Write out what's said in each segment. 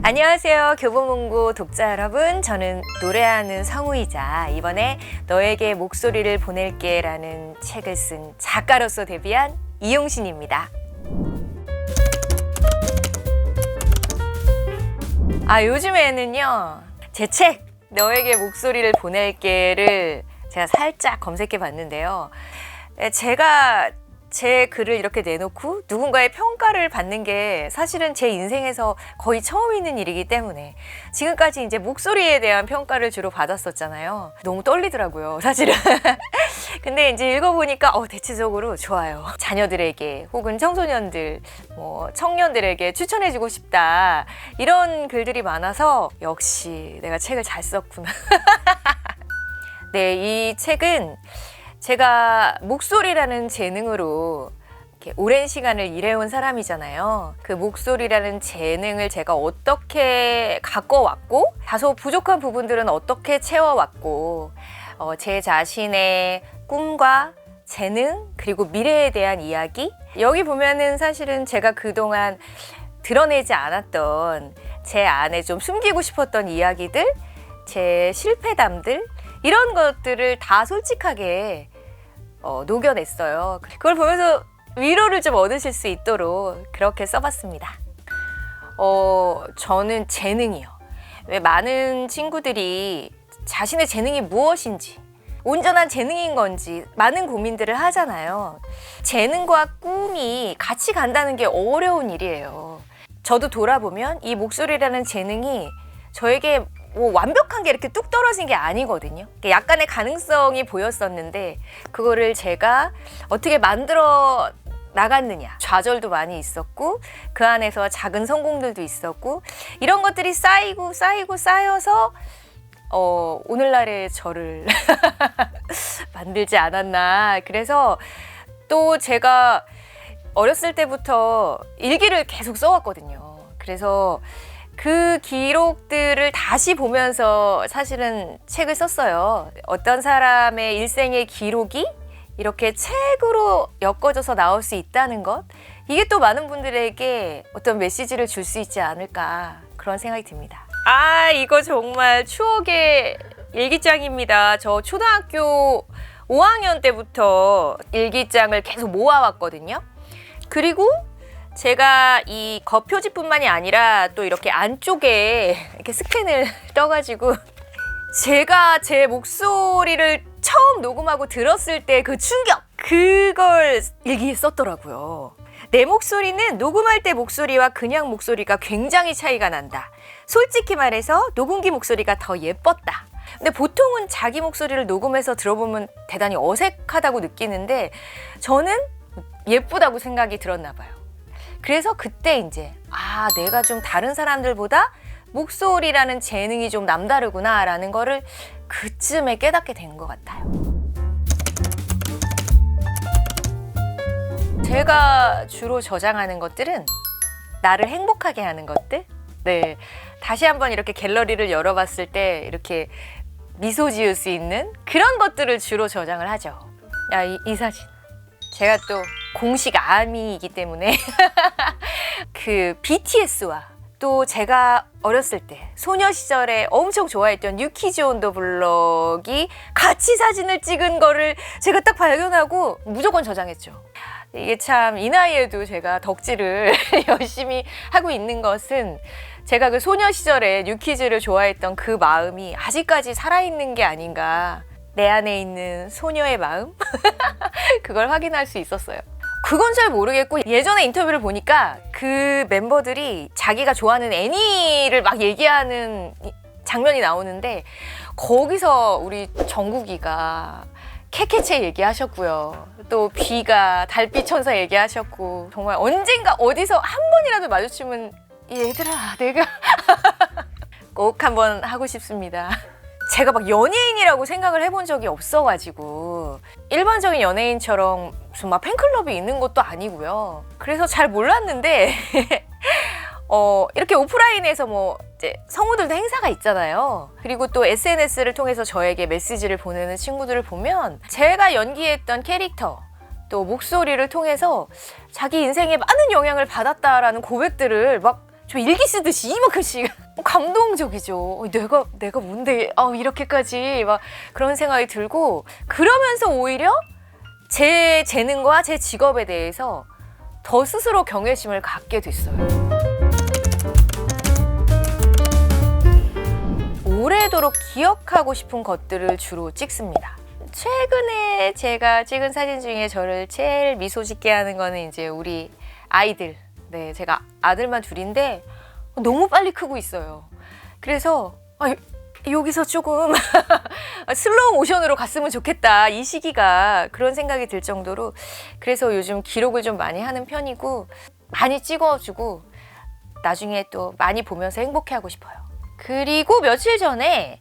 안녕하세요, 교보문고 독자 여러분. 저는 노래하는 성우이자 이번에 너에게 목소리를 보낼게 라는 책을 쓴 작가로서 데뷔한 이용신입니다. 요즘에는요, 제 책 너에게 목소리를 보낼게를 제가 살짝 검색해 봤는데요. 제가 제 글을 이렇게 내놓고 누군가의 평가를 받는 게 사실은 제 인생에서 거의 처음 있는 일이기 때문에 지금까지 이제 목소리에 대한 평가를 주로 받았었잖아요. 너무 떨리더라고요, 사실은. 근데 이제 읽어보니까 대체적으로 좋아요. 자녀들에게 혹은 청소년들, 청년들에게 추천해주고 싶다, 이런 글들이 많아서 역시 내가 책을 잘 썼구나. 네, 이 책은 제가 목소리라는 재능으로 이렇게 오랜 시간을 일해온 사람이잖아요. 그 목소리라는 재능을 제가 어떻게 가꿔왔고, 다소 부족한 부분들은 어떻게 채워왔고, 제 자신의 꿈과 재능, 그리고 미래에 대한 이야기, 여기 보면은 사실은 제가 그동안 드러내지 않았던 제 안에 좀 숨기고 싶었던 이야기들, 제 실패담들, 이런 것들을 다 솔직하게 녹여냈어요. 그걸 보면서 위로를 좀 얻으실 수 있도록 그렇게 써봤습니다. 저는 재능이요. 왜 많은 친구들이 자신의 재능이 무엇인지, 온전한 재능인 건지 많은 고민들을 하잖아요. 재능과 꿈이 같이 간다는 게 어려운 일이에요. 저도 돌아보면 이 목소리라는 재능이 저에게 완벽한 게 이렇게 뚝 떨어진 게 아니거든요. 약간의 가능성이 보였었는데 그거를 제가 어떻게 만들어 나갔느냐, 좌절도 많이 있었고 그 안에서 작은 성공들도 있었고, 이런 것들이 쌓여서 오늘날의 저를 만들지 않았나. 그래서 또 제가 어렸을 때부터 일기를 계속 써왔거든요. 그래서 그 기록들을 다시 보면서 사실은 책을 썼어요. 어떤 사람의 일생의 기록이 이렇게 책으로 엮어져서 나올 수 있다는 것, 이게 또 많은 분들에게 어떤 메시지를 줄 수 있지 않을까, 그런 생각이 듭니다. 이거 정말 추억의 일기장입니다. 저 초등학교 5학년 때부터 일기장을 계속 모아왔거든요. 그리고 제가 이 겉표지뿐만이 아니라 또 이렇게 안쪽에 이렇게 스캔을 떠가지고 제가 제 목소리를 처음 녹음하고 들었을 때 그 충격, 그걸 일기에 썼더라고요. 내 목소리는 녹음할 때 목소리와 그냥 목소리가 굉장히 차이가 난다. 솔직히 말해서 녹음기 목소리가 더 예뻤다. 근데 보통은 자기 목소리를 녹음해서 들어보면 대단히 어색하다고 느끼는데 저는 예쁘다고 생각이 들었나 봐요. 그래서 그때 이제 내가 좀 다른 사람들보다 목소리라는 재능이 좀 남다르구나 라는 거를 그쯤에 깨닫게 된 것 같아요. 제가 주로 저장하는 것들은 나를 행복하게 하는 것들. 네, 다시 한번 이렇게 갤러리를 열어봤을 때 이렇게 미소 지을 수 있는 그런 것들을 주로 저장을 하죠. 이 사진, 제가 또 공식 아미이기 때문에 그 BTS와 또 제가 어렸을 때 소녀 시절에 엄청 좋아했던 뉴키즈 온 더 블럭이 같이 사진을 찍은 거를 제가 딱 발견하고 무조건 저장했죠. 이게 참 이 나이에도 제가 덕질을 열심히 하고 있는 것은 제가 그 소녀 시절에 뉴키즈를 좋아했던 그 마음이 아직까지 살아있는 게 아닌가, 내 안에 있는 소녀의 마음? 그걸 확인할 수 있었어요. 그건 잘 모르겠고, 예전에 인터뷰를 보니까 그 멤버들이 자기가 좋아하는 애니를 막 얘기하는 장면이 나오는데 거기서 우리 정국이가 캐캐체 얘기하셨고요. 또 비가 달빛 천사 얘기하셨고, 정말 언젠가 어디서 한 번이라도 마주치면 얘들아 내가 꼭 한번 하고 싶습니다. 제가 막 연예인이라고 생각을 해본 적이 없어가지고 일반적인 연예인처럼 무슨 막 팬클럽이 있는 것도 아니고요. 그래서 잘 몰랐는데 이렇게 오프라인에서 이제 성우들도 행사가 있잖아요. 그리고 또 SNS를 통해서 저에게 메시지를 보내는 친구들을 보면 제가 연기했던 캐릭터, 또 목소리를 통해서 자기 인생에 많은 영향을 받았다라는 고백들을 막 좀 일기 쓰듯이 이만큼씩 감동적이죠. 내가 뭔데 이렇게까지 막 그런 생각이 들고, 그러면서 오히려 제 재능과 제 직업에 대해서 더 스스로 경외심을 갖게 됐어요. 오래도록 기억하고 싶은 것들을 주로 찍습니다. 최근에 제가 찍은 사진 중에 저를 제일 미소 짓게 하는 거는 이제 우리 아이들. 네, 제가 아들만 둘인데 너무 빨리 크고 있어요. 그래서 여기서 조금 슬로우 모션으로 갔으면 좋겠다, 이 시기가. 그런 생각이 들 정도로. 그래서 요즘 기록을 좀 많이 하는 편이고, 많이 찍어주고 나중에 또 많이 보면서 행복해하고 싶어요. 그리고 며칠 전에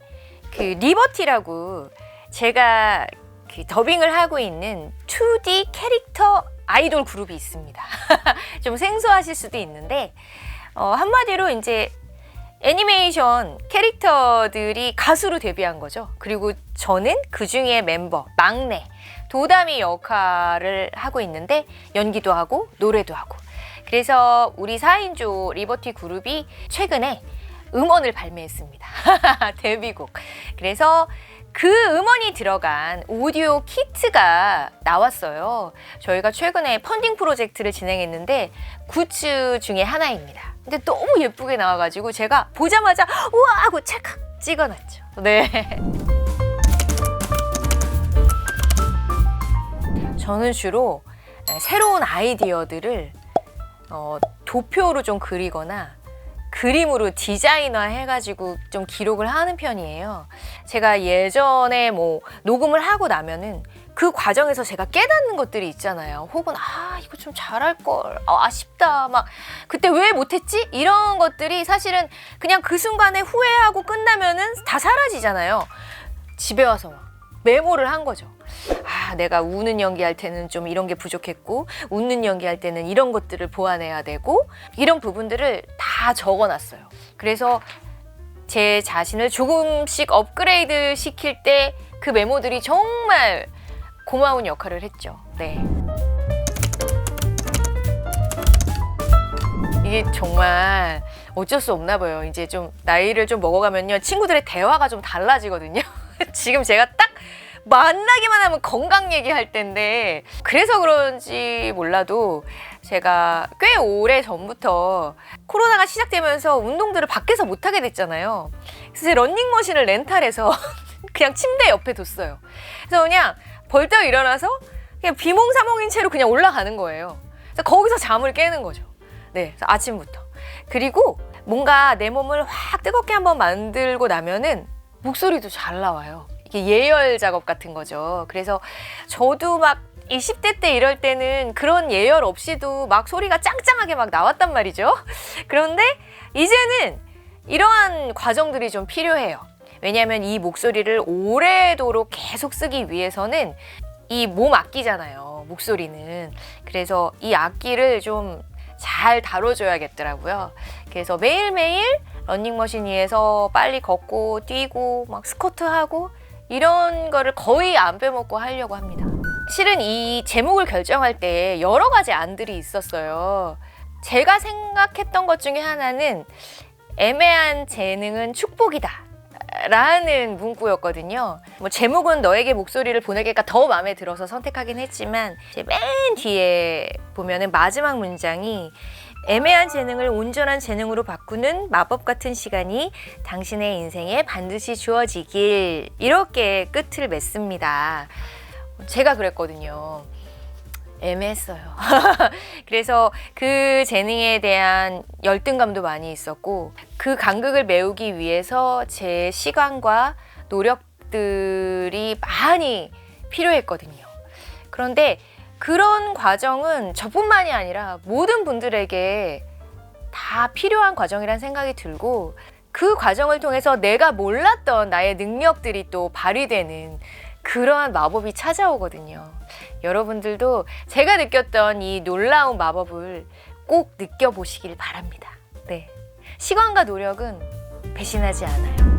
그 리버티라고 제가 그 더빙을 하고 있는 2D 캐릭터 아이돌 그룹이 있습니다. 좀 생소하실 수도 있는데, 한마디로 이제 애니메이션 캐릭터들이 가수로 데뷔한 거죠. 그리고 저는 그 중에 멤버, 막내, 도담이 역할을 하고 있는데, 연기도 하고 노래도 하고. 그래서 우리 4인조 리버티 그룹이 최근에 음원을 발매했습니다. 데뷔곡. 그래서 그 음원이 들어간 오디오 키트가 나왔어요. 저희가 최근에 펀딩 프로젝트를 진행했는데 굿즈 중에 하나입니다. 근데 너무 예쁘게 나와가지고 제가 보자마자 우와 하고 찰칵 찍어놨죠. 네. 저는 주로 새로운 아이디어들을 도표로 좀 그리거나 그림으로 디자인화 해가지고 좀 기록을 하는 편이에요. 제가 예전에 뭐 녹음을 하고 나면은 그 과정에서 제가 깨닫는 것들이 있잖아요. 혹은 이거 좀 잘할 걸, 아쉽다, 막 그때 왜 못했지? 이런 것들이 사실은 그냥 그 순간에 후회하고 끝나면은 다 사라지잖아요. 집에 와서 막 메모를 한 거죠. 내가 우는 연기할 때는 좀 이런 게 부족했고, 웃는 연기할 때는 이런 것들을 보완해야 되고, 이런 부분들을 다 적어놨어요. 그래서 제 자신을 조금씩 업그레이드 시킬 때 그 메모들이 정말 고마운 역할을 했죠. 네. 이게 정말 어쩔 수 없나 봐요. 이제 좀 나이를 좀 먹어가면요, 친구들의 대화가 좀 달라지거든요. 지금 제가 딱 만나기만 하면 건강 얘기할 텐데, 그래서 그런지 몰라도 제가 꽤 오래 전부터 코로나가 시작되면서 운동들을 밖에서 못하게 됐잖아요. 그래서 러닝머신을 렌탈해서 그냥 침대 옆에 뒀어요. 그래서 그냥 벌떡 일어나서 그냥 비몽사몽인 채로 그냥 올라가는 거예요. 그래서 거기서 잠을 깨는 거죠. 네, 그래서 아침부터. 그리고 뭔가 내 몸을 확 뜨겁게 한번 만들고 나면은 목소리도 잘 나와요. 이게 예열 작업 같은 거죠. 그래서 저도 막 20대 때 이럴 때는 그런 예열 없이도 막 소리가 짱짱하게 막 나왔단 말이죠. 그런데 이제는 이러한 과정들이 좀 필요해요. 왜냐하면 이 목소리를 오래도록 계속 쓰기 위해서는 이 몸 악기잖아요, 목소리는. 그래서 이 악기를 좀 잘 다뤄줘야겠더라고요. 그래서 매일매일 러닝머신 위에서 빨리 걷고 뛰고 막 스쿼트하고 이런 거를 거의 안 빼먹고 하려고 합니다. 실은 이 제목을 결정할 때 여러 가지 안들이 있었어요. 제가 생각했던 것 중에 하나는 애매한 재능은 축복이다 라는 문구였거든요. 뭐 제목은 너에게 목소리를 보내기가 더 마음에 들어서 선택하긴 했지만, 이제 맨 뒤에 보면은 마지막 문장이 애매한 재능을 온전한 재능으로 바꾸는 마법 같은 시간이 당신의 인생에 반드시 주어지길, 이렇게 끝을 맺습니다. 제가 그랬거든요. 애매했어요. 그래서 그 재능에 대한 열등감도 많이 있었고, 그 간극을 메우기 위해서 제 시간과 노력들이 많이 필요했거든요. 그런데 그런 과정은 저뿐만이 아니라 모든 분들에게 다 필요한 과정이라는 생각이 들고, 그 과정을 통해서 내가 몰랐던 나의 능력들이 또 발휘되는 그러한 마법이 찾아오거든요. 여러분들도 제가 느꼈던 이 놀라운 마법을 꼭 느껴보시길 바랍니다. 네. 시간과 노력은 배신하지 않아요.